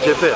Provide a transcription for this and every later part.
J'ai fait.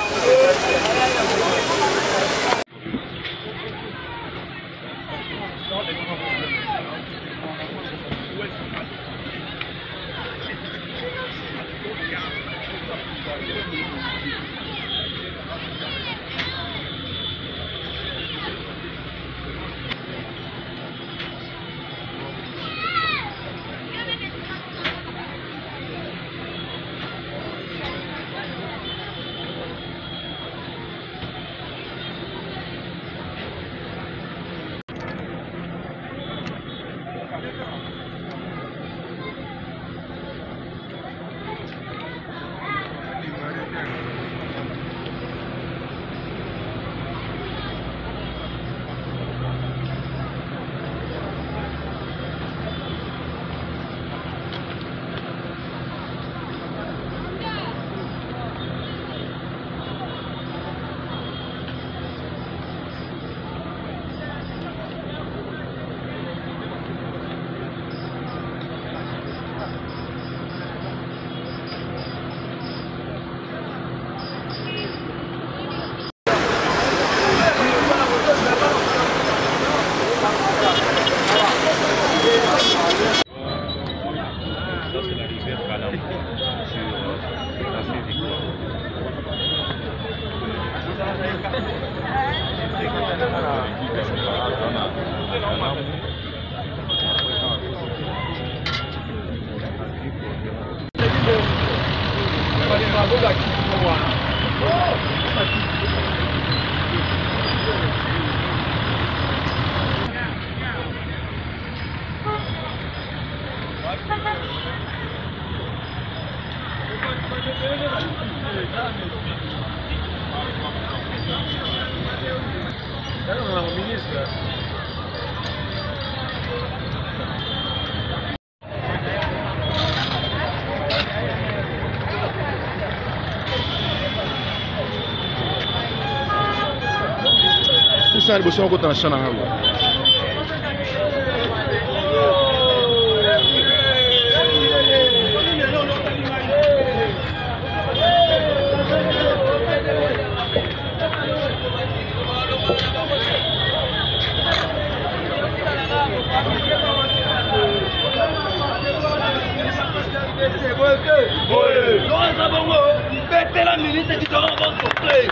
Sasa alibosi wako tunashana hapo. La ministre qui sera en vente complet.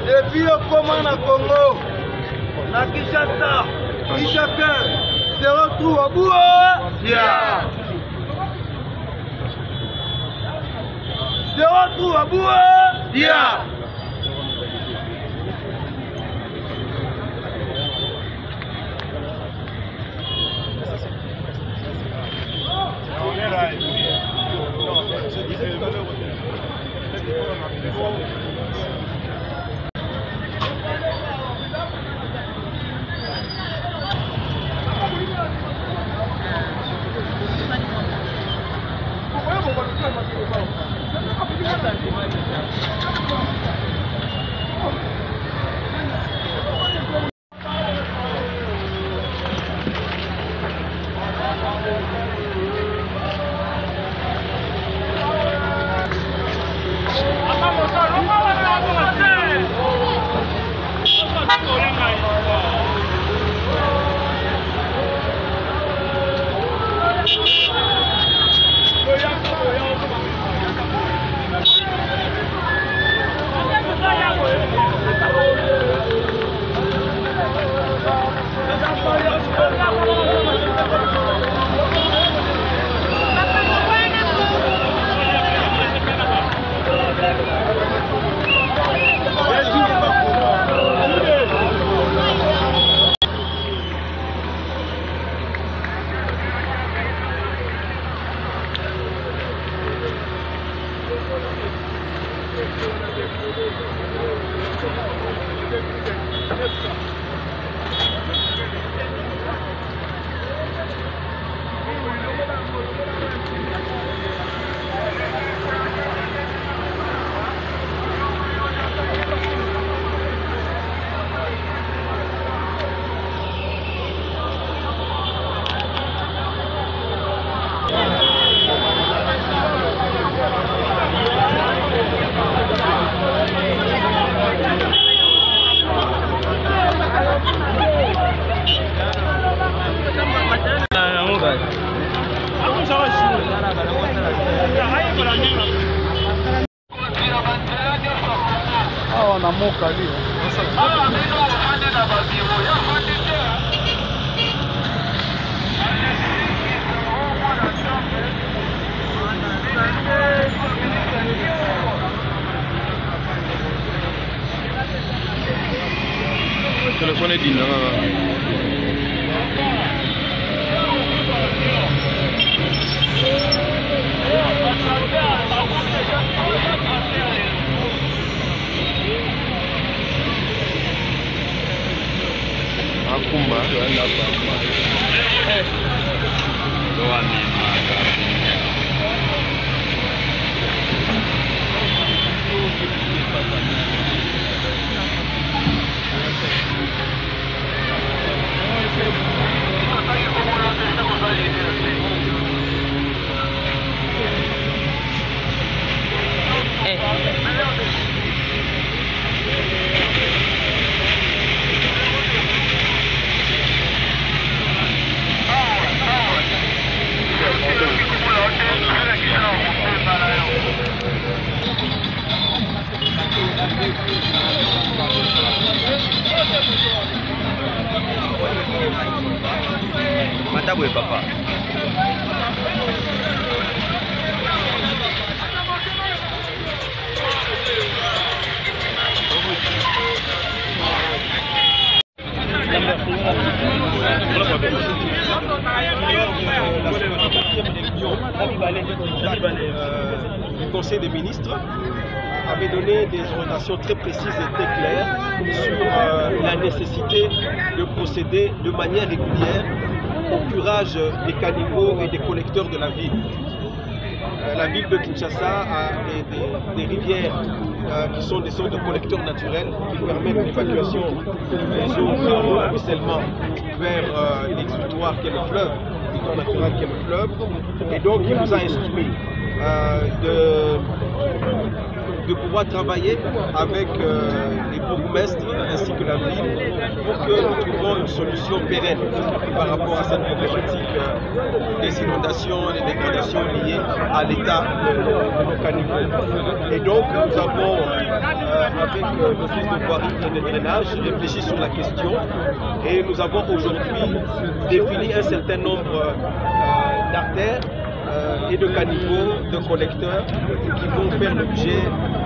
Depuis au commun à Congo, la Kinshasa, chacun se retrouve au bout. Se retrouve au bout. Awa na moka lio. Telefone dina. Akumba Matabwe papa. Du Conseil des ministres avait donné des orientations très précises et très claires sur la nécessité de procéder de manière régulière au curage des caniveaux et des collecteurs de la ville. La ville de Kinshasa a des rivières qui sont des sortes de collecteurs naturels qui permettent l'évacuation des eaux de ruissellement vers l'exutoire qui est le fleuve, l'exutoire naturel qui est le fleuve. Et donc il nous a instruit de pouvoir travailler avec les bourgmestres ainsi que la ville pour que nous trouvions une solution pérenne par rapport à cette problématique des inondations et des dégradations liées à l'état de nos caniveaux. Et donc nous avons, avec l'Office de voirie et de drainage, réfléchi sur la question et nous avons aujourd'hui défini un certain nombre d'artères et de caniveaux, de collecteurs qui vont faire l'objet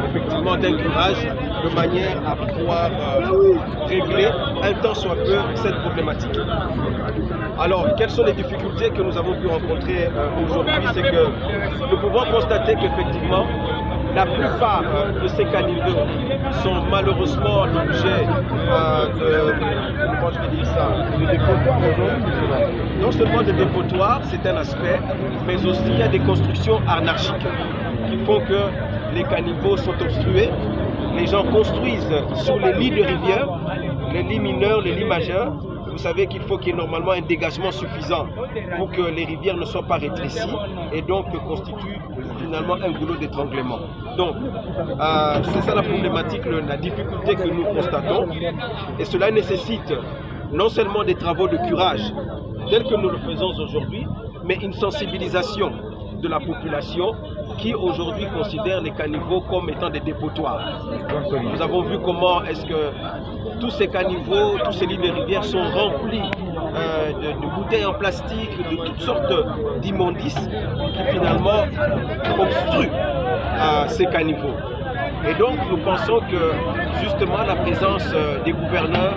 effectivement d'un curage de manière à pouvoir régler un tant soit peu cette problématique. Alors, quelles sont les difficultés que nous avons pu rencontrer aujourd'hui? C'est que nous pouvons constater qu'effectivement, la plupart de ces caniveaux sont malheureusement l'objet comment je vais dire ça, de dépotoirs. Non seulement de dépotoirs, c'est un aspect, mais aussi il y a des constructions anarchiques qui font que les caniveaux sont obstrués. Les gens construisent sur les lits de rivière, les lits mineurs, les lits majeurs. Vous savez qu'il faut qu'il y ait normalement un dégagement suffisant pour que les rivières ne soient pas rétrécies et donc constituent finalement un goulot d'étranglement. Donc, c'est ça la problématique, la difficulté que nous constatons. Et cela nécessite non seulement des travaux de curage, tels que nous le faisons aujourd'hui, mais une sensibilisation de la population qui aujourd'hui considère les caniveaux comme étant des dépotoirs. Nous avons vu comment est-ce que tous ces caniveaux, tous ces lits de rivière sont remplis de bouteilles en plastique, de toutes sortes d'immondices qui finalement obstruent ces caniveaux. Et donc nous pensons que justement la présence des gouverneurs,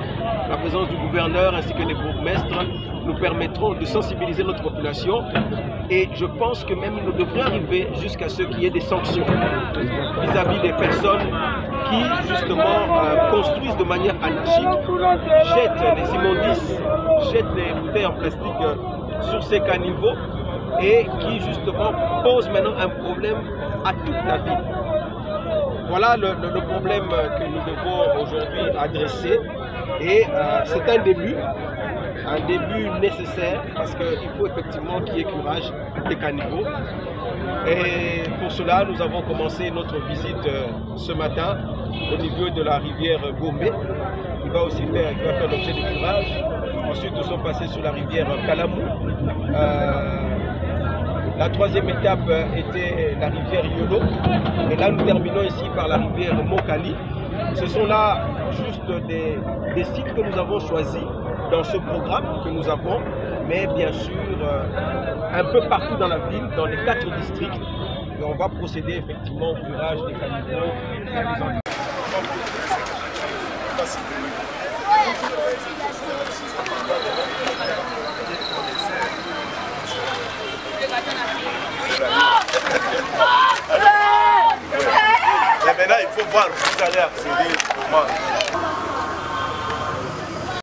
la présence du gouverneur ainsi que des bourgmestres nous permettront de sensibiliser notre population et je pense que même nous devrions arriver jusqu'à ce qu'il y ait des sanctions vis-à-vis des personnes qui justement construisent de manière anarchique, jettent les immondices, jettent les bouteilles en plastique sur ces caniveaux et qui justement posent maintenant un problème à toute la ville. Voilà le problème que nous devons aujourd'hui adresser et c'est un début nécessaire parce qu'il faut effectivement qu'il y ait curage des caniveaux. Et pour cela, nous avons commencé notre visite ce matin au niveau de la rivière Gombe. va aussi faire l'objet de curage. Ensuite, nous sommes passés sur la rivière Kalamou. La troisième étape était la rivière Yolo. Et là, nous terminons ici par la rivière Mokali. Ce sont là juste des sites que nous avons choisis dans ce programme que nous avons, mais bien sûr un peu partout dans la ville, dans les 4 districts. Et on va procéder effectivement au curage des caniveaux. Et maintenant, il faut voir où vous allez accéder.